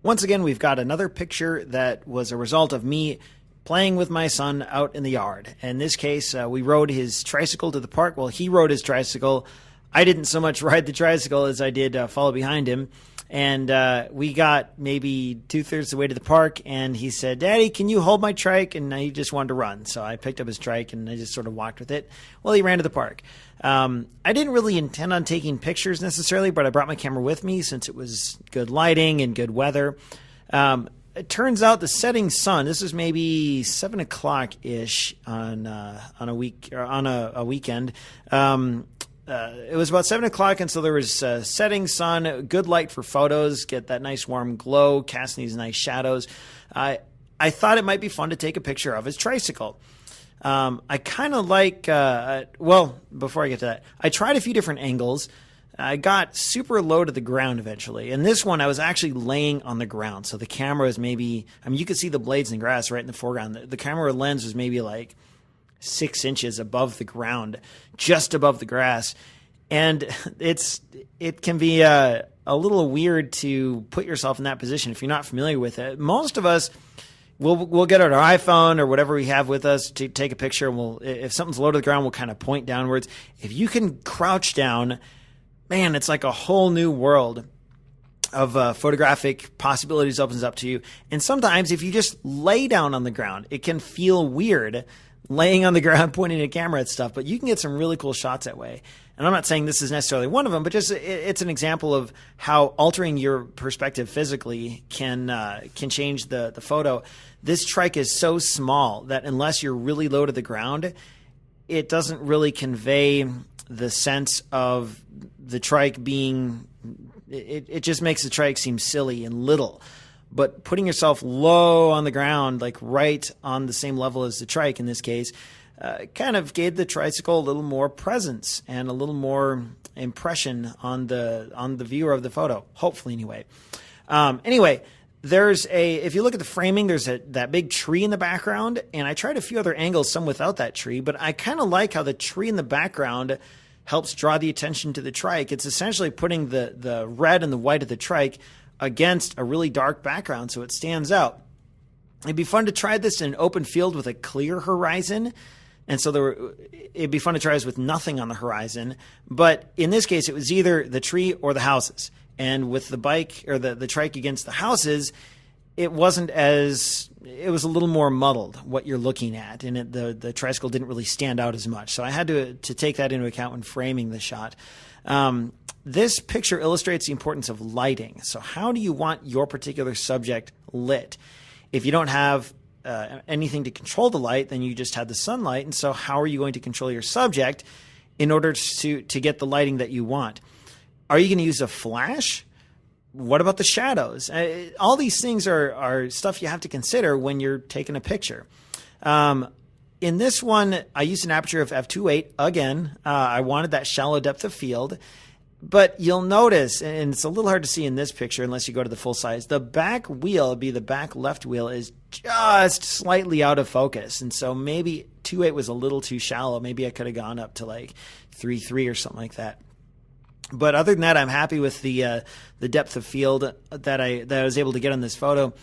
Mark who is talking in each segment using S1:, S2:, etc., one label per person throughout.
S1: Once again, we've got another picture that was a result of me playing with my son out in the yard. In this case, we rode his tricycle to the park. Well, he rode his tricycle. I didn't so much ride the tricycle as I did follow behind him. And we got maybe 2/3 of the way to the park, and he said, "Daddy, can you hold my trike?" And he just wanted to run. So I picked up his trike, and I just sort of walked with it. Well, he ran to the park. I didn't really intend on taking pictures necessarily, but I brought my camera with me since it was good lighting and good weather. It turns out the setting sun, this is maybe 7 o'clock-ish on a weekend. It was about 7 o'clock, and so there was setting sun, good light for photos, get that nice warm glow, casting these nice shadows. I thought it might be fun to take a picture of his tricycle. I kind of like, well, before I get to that, I tried a few different angles. I got super low to the ground eventually. And this one, I was actually laying on the ground. So the camera is maybe, I mean, you could see the blades in the grass right in the foreground. The camera lens was maybe like 6 inches above the ground, just above the grass. And it can be a little weird to put yourself in that position if you're not familiar with it. Most of us, we'll get out our iPhone or whatever we have with us to take a picture. And if something's low to the ground, we'll kind of point downwards. If you can crouch down, man, it's like a whole new world of photographic possibilities opens up to you. And sometimes if you just lay down on the ground, it can feel weird laying on the ground, pointing a camera at stuff, but you can get some really cool shots that way. And I'm not saying this is necessarily one of them, but just it's an example of how altering your perspective physically can change the photo. This trike is so small that unless you're really low to the ground, it doesn't really convey the sense of the trike being, it just makes the trike seem silly and little. But putting yourself low on the ground, like right on the same level as the trike in this case, kind of gave the tricycle a little more presence and a little more impression on the viewer of the photo, hopefully anyway. Anyway, if you look at the framing, there's that big tree in the background, and I tried a few other angles, some without that tree, but I kind of like how the tree in the background helps draw the attention to the trike. It's essentially putting the red and the white of the trike against a really dark background so it stands out. It'd be fun to try this in an open field with a clear horizon. And so it'd be fun to try this with nothing on the horizon. But in this case, it was either the tree or the houses. And with the bike or the trike against the houses, it was a little more muddled what you're looking at. And the tricycle didn't really stand out as much. So I had to take that into account when framing the shot. This picture illustrates the importance of lighting. So how do you want your particular subject lit? If you don't have anything to control the light, then you just have the sunlight. And so how are you going to control your subject in order to get the lighting that you want? Are you going to use a flash? What about the shadows? All these things are stuff you have to consider when you're taking a picture. In this one, I used an aperture of f2.8. Again, I wanted that shallow depth of field. But you'll notice, and it's a little hard to see in this picture unless you go to the full size, the back wheel, the back left wheel, is just slightly out of focus. And so maybe 2.8 was a little too shallow. Maybe I could have gone up to like 3.3 or something like that. But other than that, I'm happy with the depth of field that I was able to get on this photo.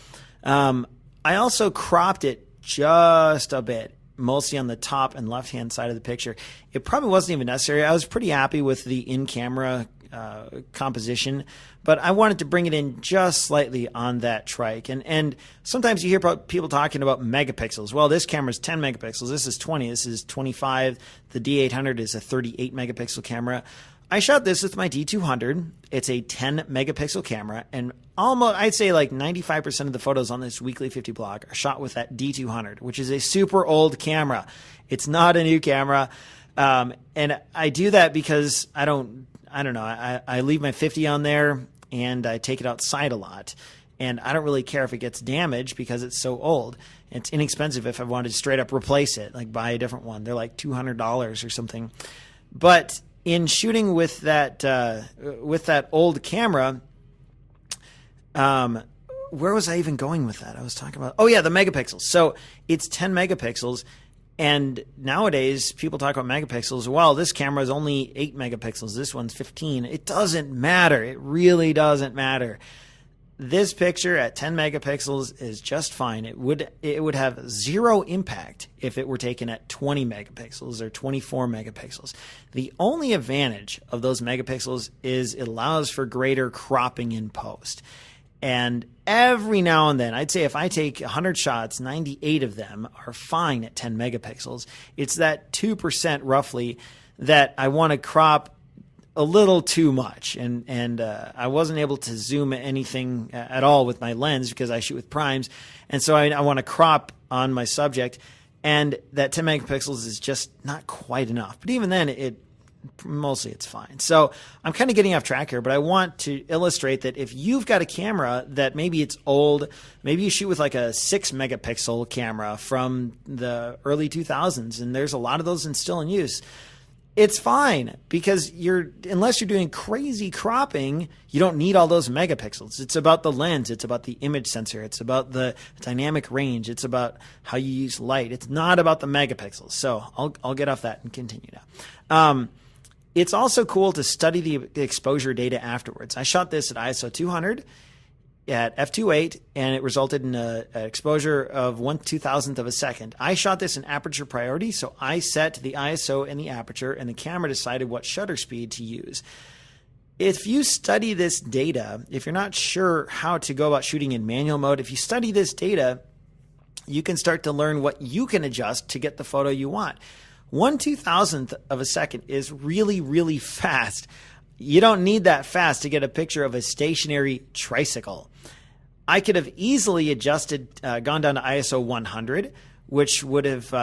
S1: I also cropped it just a bit, mostly on the top and left-hand side of the picture. It probably wasn't even necessary. I was pretty happy with the in-camera composition, but I wanted to bring it in just slightly on that trike. And sometimes you hear about people talking about megapixels. Well, this camera is 10 megapixels. This is 20. This is 25. The D800 is a 38 megapixel camera. I shot this with my D200. It's a 10 megapixel camera, and almost, I'd say like 95% of the photos on this Weekly 50 blog are shot with that D200, which is a super old camera. It's not a new camera. And I do that because I don't know. I leave my 50 on there and I take it outside a lot. And I don't really care if it gets damaged because it's so old. It's inexpensive if I wanted to straight up replace it, like buy a different one. They're like $200 or something. But in shooting with that old camera, where was I even going with that? I was talking about, the megapixels. So it's 10 megapixels. And nowadays, people talk about megapixels. Well, this camera is only 8 megapixels. This one's 15. It doesn't matter. It really doesn't matter. This picture at 10 megapixels is just fine. It would have zero impact if it were taken at 20 megapixels or 24 megapixels. The only advantage of those megapixels is it allows for greater cropping in post. And every now and then, I'd say if I take 100 shots, 98 of them are fine at 10 megapixels. It's that 2% roughly that I want to crop a little too much, and I wasn't able to zoom anything at all with my lens because I shoot with primes, and so I want to crop on my subject, and that 10 megapixels is just not quite enough. But even then, mostly it's fine. So I'm kind of getting off track here, but I want to illustrate that if you've got a camera that maybe it's old, maybe you shoot with like a 6 megapixel camera from the early 2000s, and there's a lot of those still in use. It's fine because unless you're doing crazy cropping, you don't need all those megapixels. It's about the lens. It's about the image sensor. It's about the dynamic range. It's about how you use light. It's not about the megapixels. So I'll get off that and continue now. It's also cool to study the exposure data afterwards. I shot this at ISO 200 at f2.8, and it resulted in an exposure of 1/2000th of a second. I shot this in aperture priority, so I set the ISO and the aperture, and the camera decided what shutter speed to use. If you study this data, if you're not sure how to go about shooting in manual mode, if you study this data, you can start to learn what you can adjust to get the photo you want. 1/2000th of a second is really, really fast. You don't need that fast to get a picture of a stationary tricycle. I could have easily adjusted, gone down to ISO 100, which would have,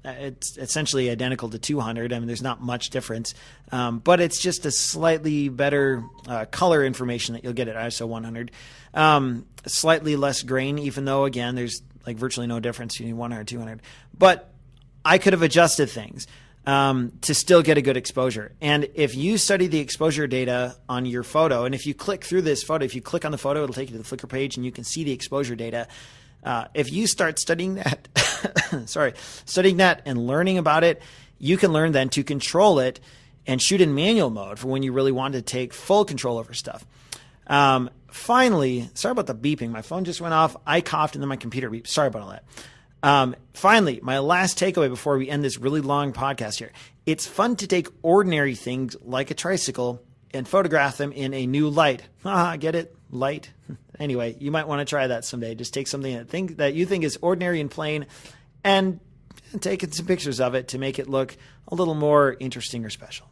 S1: it's essentially identical to 200. I mean, there's not much difference, but it's just a slightly better color information that you'll get at ISO 100. Slightly less grain, even though, again, there's like virtually no difference between 100 and 200. But I could have adjusted things to still get a good exposure. And if you study the exposure data on your photo, and if you click through this photo, if you click on the photo, it'll take you to the Flickr page and you can see the exposure data. If you start studying that, studying that and learning about it, you can learn then to control it and shoot in manual mode for when you really want to take full control over stuff. Finally, sorry about the beeping. My phone just went off. I coughed and then my computer beeped. Sorry about all that. Finally, my last takeaway before we end this really long podcast here. It's fun to take ordinary things like a tricycle and photograph them in a new light. Get it? Light? Anyway, you might want to try that someday. Just take something that you think is ordinary and plain and take some pictures of it to make it look a little more interesting or special.